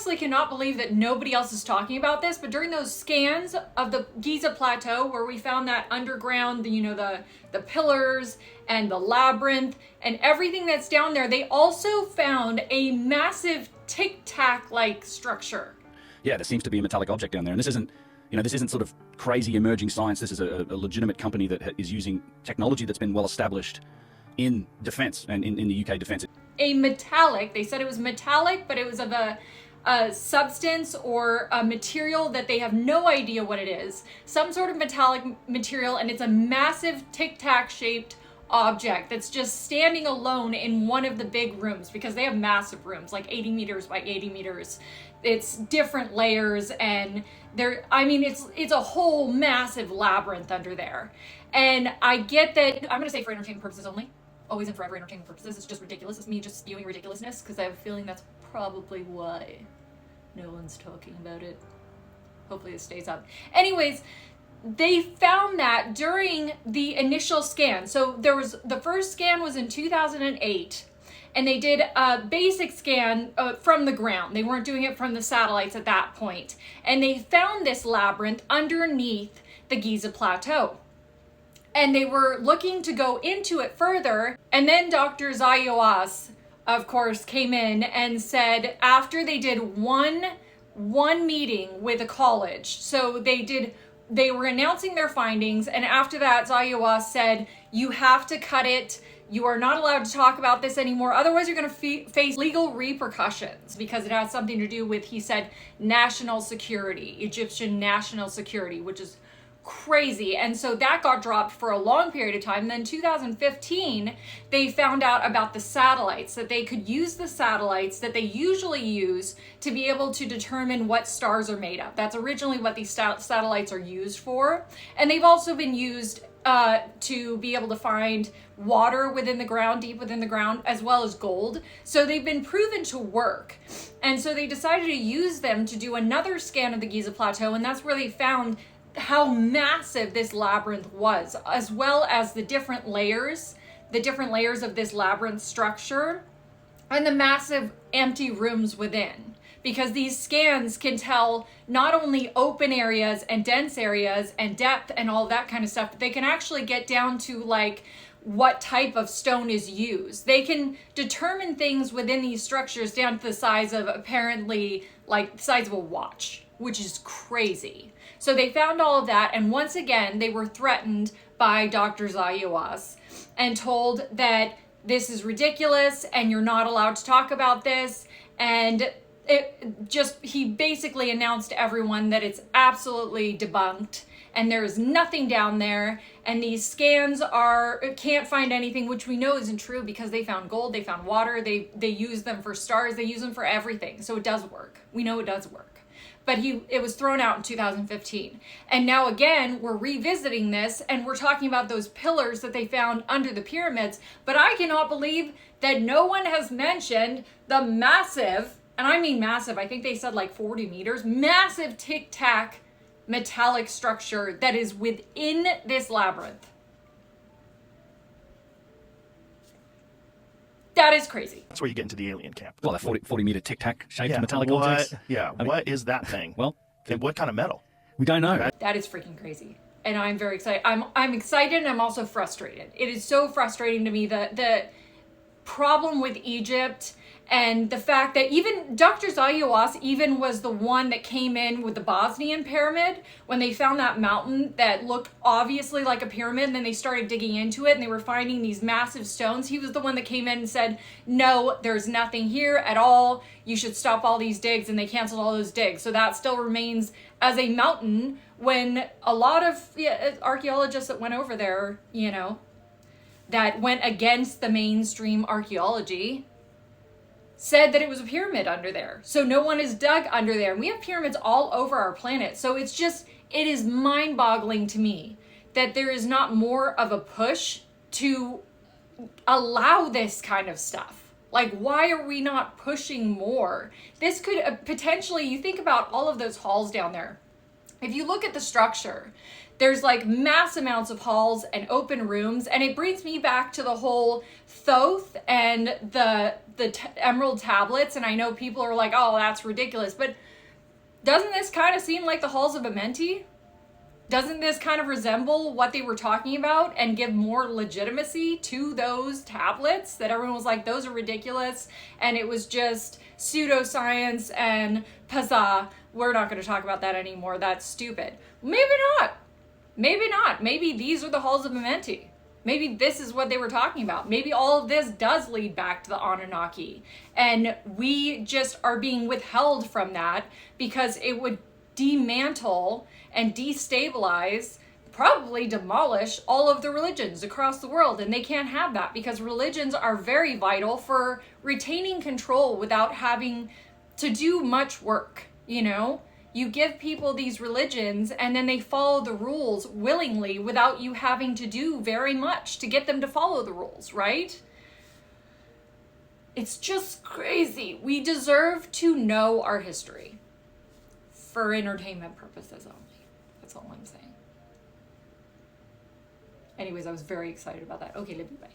honestly cannot believe that nobody else is talking about this, but during those scans of the Giza Plateau where we found that underground, the pillars and the labyrinth and everything that's down there, they also found a massive tic-tac-like structure. Yeah, there seems to be a metallic object down there, and this isn't sort of crazy emerging science. This is a legitimate company that is using technology that's been well established in defense and in the UK defense. A metallic, they said it was metallic, but it was of a substance or a material that they have no idea what it is. Some sort of metallic material, and it's a massive tic-tac shaped object that's just standing alone in one of the big rooms, because they have massive rooms, like 80 meters by 80 meters. It's different layers, and it's a whole massive labyrinth under there. And I get that, I'm gonna say for entertainment purposes only, always and forever entertainment purposes. It's just ridiculous. It's me just spewing ridiculousness, because I have a feeling that's probably why no one's talking about it. Hopefully it stays up. Anyways, they found that during the initial scan. So the first scan was in 2008, and they did a basic scan from the ground. They weren't doing it from the satellites at that point. And they found this labyrinth underneath the Giza Plateau. And they were looking to go into it further. And then Dr. Zayas, of course, came in and said, after they did one meeting with a college, so they were announcing their findings, and after that, Zayas said, you have to cut it. You are not allowed to talk about this anymore. Otherwise, you're going to face legal repercussions, because it has something to do with, he said, national security, Egyptian national security, which is crazy. And so that got dropped for a long period of time. And then 2015, they found out about the satellites, that they could use the satellites that they usually use to be able to determine what stars are made of. That's originally what these satellites are used for. And they've also been used to be able to find water within the ground, deep within the ground, as well as gold. So they've been proven to work. And so they decided to use them to do another scan of the Giza Plateau, and that's where they found how massive this labyrinth was, as well as the different layers of this labyrinth structure, and the massive empty rooms within. Because these scans can tell not only open areas and dense areas and depth and all that kind of stuff, but they can actually get down to like what type of stone is used. They can determine things within these structures down to the size of, apparently, like the size of a watch, which is crazy. So they found all of that, and once again, they were threatened by Dr. Zayas and told that this is ridiculous and you're not allowed to talk about this. And he basically announced to everyone that it's absolutely debunked and there's nothing down there, and these scans can't find anything, which we know isn't true, because they found gold, they found water, they use them for stars, they use them for everything. So it does work. We know it does work. But it was thrown out in 2015. And now again, we're revisiting this, and we're talking about those pillars that they found under the pyramids. But I cannot believe that no one has mentioned the massive, and I mean massive, I think they said like 40 meters, massive tic-tac metallic structure that is within this labyrinth. That is crazy. That's where you get into the alien camp. Well, that 40 meter tic-tac shaped metallic objects. Yeah, what is that thing? Well, and what kind of metal? We don't know. That is freaking crazy. And I'm very excited. I'm excited, and I'm also frustrated. It is so frustrating to me that the problem with Egypt, and the fact that even Dr. Zayas even was the one that came in with the Bosnian pyramid when they found that mountain that looked obviously like a pyramid, and then they started digging into it and they were finding these massive stones. He was the one that came in and said, no, there's nothing here at all. You should stop all these digs, and they canceled all those digs. So that still remains as a mountain, when a lot of archaeologists that went over there, that went against the mainstream archaeology, said that it was a pyramid under there. So no one has dug under there. And we have pyramids all over our planet. So it is mind-boggling to me that there is not more of a push to allow this kind of stuff. Like, why are we not pushing more? This could potentially, you think about all of those halls down there. If you look at the structure, There's like mass amounts of halls and open rooms, and it brings me back to the whole Thoth and the emerald tablets. And I know people are like, oh, that's ridiculous, but doesn't this kind of seem like the halls of Amenti? Doesn't this kind of resemble what they were talking about and give more legitimacy to those tablets that everyone was like, those are ridiculous, and it was just pseudoscience and pazza. We're not going to talk about that anymore. That's stupid. Maybe not. Maybe not. Maybe these are the halls of Amenti. Maybe this is what they were talking about. Maybe all of this does lead back to the Anunnaki, and we just are being withheld from that because it would demantle and destabilize, probably demolish all of the religions across the world. And they can't have that because religions are very vital for retaining control without having to do much work. You know, you give people these religions and then they follow the rules willingly without you having to do very much to get them to follow the rules, right? It's just crazy. We deserve to know our history for entertainment purposes only. That's all I'm saying. Anyways, I was very excited about that. Okay, Libby, bye.